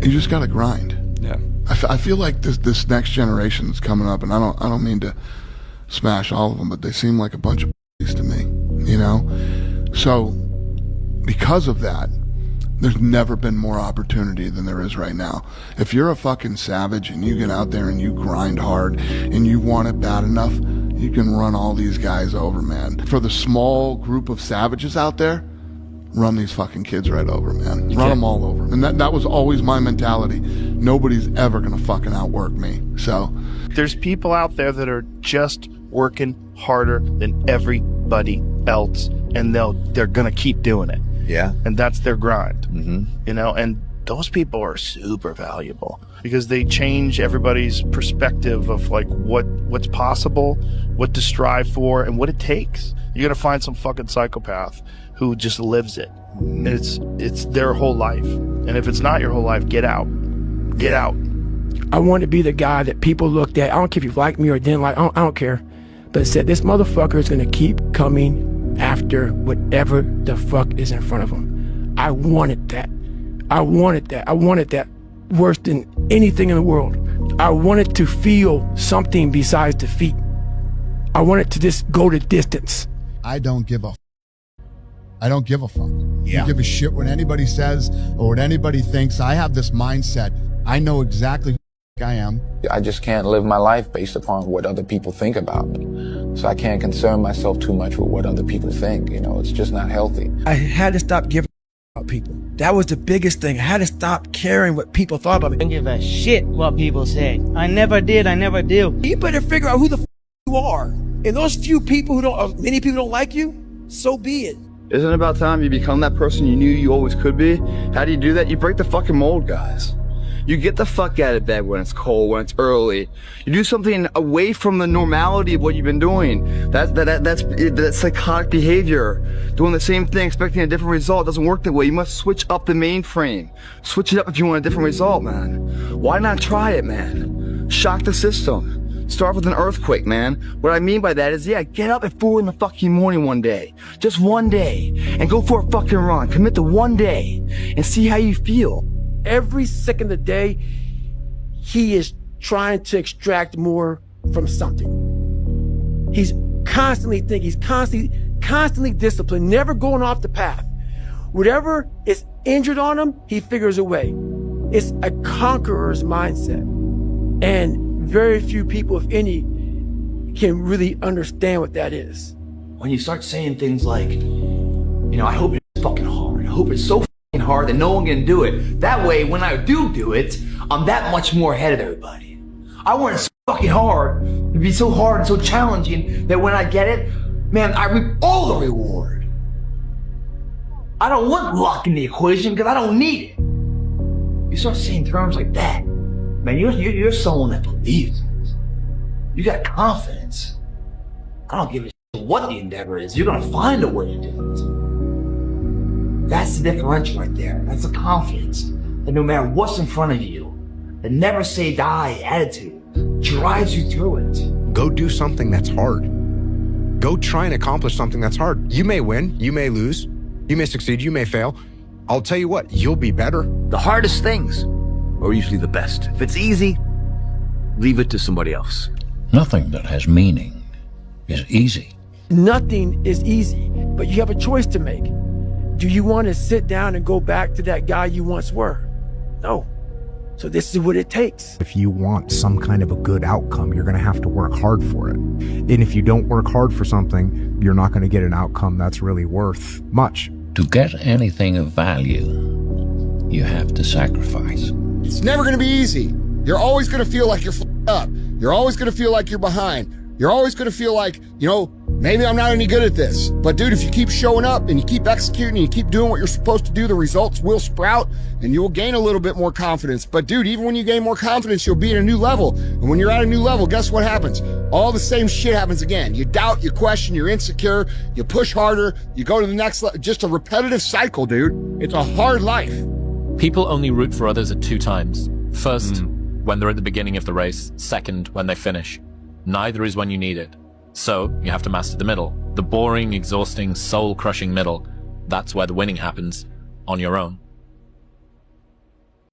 You just gotta grind. Yeah. I feel like this next generation that's coming up, and I don't mean to smash all of them, but they seem like a bunch of to me, you know? So, because of that, there's never been more opportunity than there is right now. If you're a fucking savage and you get out there and you grind hard and you want it bad enough, you can run all these guys over, man. For the small group of savages out there, run these fucking kids right over, man. Run them all over. And that was always my mentality. Nobody's ever gonna fucking outwork me. So there's people out there that are just working harder than everybody else, and they're gonna keep doing it. Yeah. And that's their grind. Mm-hmm. You know, and those people are super valuable because they change everybody's perspective of like what's possible, what to strive for, and what it takes. You're gonna find some fucking psychopath who just lives it. And it's their whole life. And if it's not your whole life, get out. Get out. I want to be the guy that people looked at. I don't care if you like me or didn't like. I don't care. But said this motherfucker is gonna keep coming after whatever the fuck is in front of him. I wanted that. I wanted that. I wanted that worse than anything in the world. I wanted to feel something besides defeat. I wanted to just go the distance. I don't give a I don't give a fuck. Yeah. I don't give a shit what anybody says or what anybody thinks. I have this mindset. I know exactly who I am. I just can't live my life based upon what other people think about me. So I can't concern myself too much with what other people think. You know, it's just not healthy. I had to stop giving about people. That was the biggest thing. I had to stop caring what people thought about me. I don't give a shit what people say. I never did. I never do. You better figure out who the you are. And those few people many people don't like you, so be it. Isn't it about time you become that person you knew you always could be? How do you do that? You break the fucking mold, guys. You get the fuck out of bed when it's cold, when it's early. You do something away from the normality of what you've been doing. That's psychotic behavior. Doing the same thing, expecting a different result doesn't work that way. You must switch up the mainframe. Switch it up if you want a different result, man. Why not try it, man? Shock the system. Start with an earthquake, man. What I mean by that is, yeah, get up at 4 in the fucking morning one day. Just one day. And go for a fucking run. Commit to one day. And see how you feel. Every second of the day, he is trying to extract more from something. He's constantly thinking, he's constantly disciplined, never going off the path. Whatever is injured on him, he figures a way. It's a conqueror's mindset. And very few people, if any, can really understand what that is. When you start saying things like, you know, I hope it's fucking hard. I hope it's so fucking hard that no one can do it. That way, when I do it, I'm that much more ahead of everybody. I want it so fucking hard, to be so hard and so challenging that when I get it, man, I reap all the reward. I don't want luck in the equation because I don't need it. You start saying terms like that, man, you're someone that believes it. You got confidence. I don't give a shit what the endeavor is. You're gonna find a way to do it. That's the differential right there. That's the confidence that no matter what's in front of you, the never say die attitude drives you through it. Go do something that's hard. Go try and accomplish something that's hard. You may win, you may lose, you may succeed, you may fail. I'll tell you what, you'll be better. The hardest things are usually the best. If it's easy, leave it to somebody else. Nothing that has meaning is easy. Nothing is easy, but you have a choice to make. Do you want to sit down and go back to that guy you once were? No. So this is what it takes. If you want some kind of a good outcome, you're going to have to work hard for it. And if you don't work hard for something, you're not going to get an outcome that's really worth much. To get anything of value, you have to sacrifice. It's never going to be easy. You're always going to feel like you're f***ed up. You're always going to feel like you're behind. You're always going to feel like, you know, maybe I'm not any good at this. But dude, if you keep showing up and you keep executing and you keep doing what you're supposed to do, the results will sprout and you will gain a little bit more confidence. But dude, even when you gain more confidence, you'll be at a new level. And when you're at a new level, guess what happens? All the same shit happens again. You doubt, you question, you're insecure, you push harder, you go to the next level. Just a repetitive cycle, dude. It's a hard life. People only root for others at 2 times. First, when they're at the beginning of the race. Second, when they finish. Neither is when you need it. So, you have to master the middle. The boring, exhausting, soul-crushing middle. That's where the winning happens, on your own.